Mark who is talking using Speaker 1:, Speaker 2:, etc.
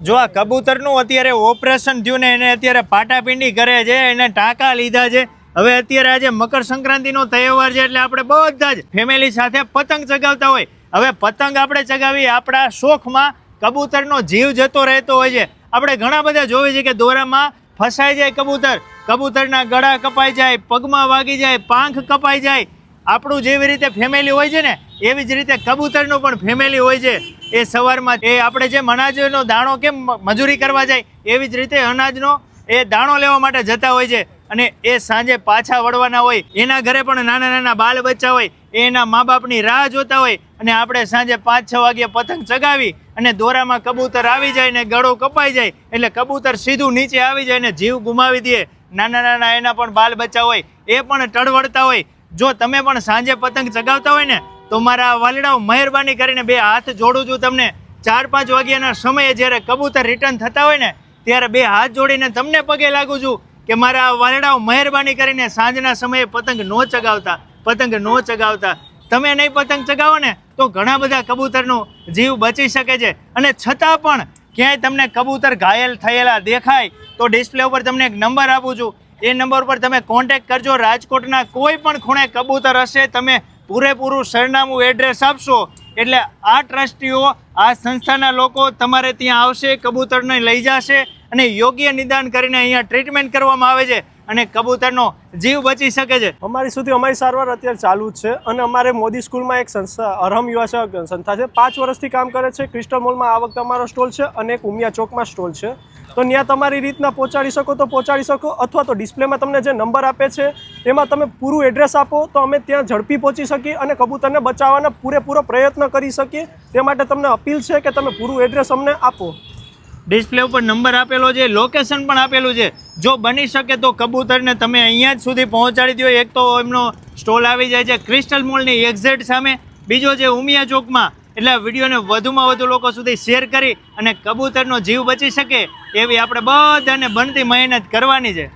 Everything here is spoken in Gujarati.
Speaker 1: જો આ કબૂતરનું અત્યારે ઓપરેશન થયું ને એને અત્યારે પાટાપિંડી કરે છે, એને ટાંકા લીધા છે. હવે અત્યારે આજે મકર સંક્રાંતિનો તહેવાર છે એટલે આપણે બધા જ ફેમિલી સાથે પતંગ ચગાવતા હોય. હવે પતંગ આપણે ચગાવી આપણા શોખમાં કબૂતરનો જીવ જતો રહેતો હોય છે. આપણે ઘણા બધા જોઈએ છે કે દોરામાં ફસાઈ જાય કબૂતર, કબૂતરના ગળા કપાઈ જાય, પગમાં વાગી જાય, પાંખ કપાઈ જાય. આપણું જેવી રીતે ફેમિલી હોય છે ને એવી જ રીતે કબૂતરનું પણ ફેમિલી હોય છે. એ સવારમાં એ આપણે જેમ અનાજનો દાણો કેમ મજૂરી કરવા જાય એવી જ રીતે અનાજનો એ દાણો લેવા માટે જતા હોય છે અને એ સાંજે પાછા વળવાના હોય. એના ઘરે પણ નાના નાના બાળ બચ્ચા હોય, એના મા બાપની રાહ જોતા હોય અને આપણે સાંજે 5-6 વાગ્યે પતંગ ચગાવી અને દોરામાં કબૂતર આવી જાય ને ગળો કપાઈ જાય એટલે કબૂતર સીધું નીચે આવી જાય ને જીવ ગુમાવી દે. નાના નાના એના પણ બાળ બચ્ચા હોય એ પણ ટળવળતા હોય. જો તમે પણ સાંજે પતંગ ચગાવતા હોય ને તો મારા વાલીડાઓ મહેરબાની કરીને 2 હાથ જોડું છું તમને. 4-5 વાગ્યાના સમયે જ્યારે કબૂતર રિટર્ન થતા હોય ને ત્યારે 2 હાથ જોડીને તમને પગે લાગુ છું કે મારા વાલીડાઓ મહેરબાની કરીને સાંજના સમયે પતંગ ન ચગાવતા, પતંગ ન ચગાવતા. તમે નહીં પતંગ ચગાવો ને તો ઘણા બધા કબૂતરનો જીવ બચી શકે છે. અને છતાં પણ ક્યાંય તમને કબૂતર ઘાયલ થયેલા દેખાય તો ડિસ્પ્લે ઉપર તમને એક નંબર આપું છું, એ નંબર પર તમે કોન્ટેક્ટ કરજો. રાજકોટના કોઈ પણ ખૂણે કબૂતર હશે, તમે પૂરેપૂરું સરનામું એડ્રેસ આપશો એટલે આ ટ્રસ્ટીઓ, આ સંસ્થાના લોકો તમારે ત્યાં આવશે, કબૂતરને લઈ જશે અને યોગ્ય નિદાન કરીને અહીંયા ટ્રીટમેન્ટ કરવામાં આવે છે અને કબૂતરનો જીવ બચી શકે છે.
Speaker 2: અમારી સારવાર અત્યારે ચાલુ જ છે અને અમારે મોદી સ્કૂલમાં એક સંસ્થા અરહમ યુવા સેવા સંસ્થા છે, 5 વર્ષથી કામ કરે છે. ક્રિસ્ટલ મોલમાં આ વખતે અમારો સ્ટોલ છે અને એક ઉમિયા ચોકમાં સ્ટોલ છે. તો ત્યાં તમારી રીતના પહોંચાડી શકો તો પહોંચાડી શકો, અથવા તો ડિસ્પ્લેમાં તમને જે નંબર આપે છે તેમાં તમે પૂરું એડ્રેસ આપો તો અમે ત્યાં ઝડપી પહોંચી શકીએ અને કબૂતરને બચાવવાનો પૂરેપૂરો પ્રયત્ન કરી શકીએ. તે માટે તમને અપીલ છે કે તમે પૂરું એડ્રેસ અમને આપો.
Speaker 1: ડિસ્પ્લે ઉપર નંબર આપેલો છે, લોકેશન પણ આપેલું છે. જો બની શકે તો કબૂતરને તમે અહીંયા જ સુધી પહોંચાડી દો. એક તો એમનો સ્ટોલ આવી જાય છે ક્રિસ્ટલ મોલની એક્ઝેક્ટ સામે, બીજો છે ઉમિયા ચોકમાં. એટલે આ વિડીયોને વધુમાં વધુ લોકો સુધી શેર કરી અને કબૂતરનો જીવ બચી શકે એવી આપણે બધાને બનતી મહેનત કરવાની છે.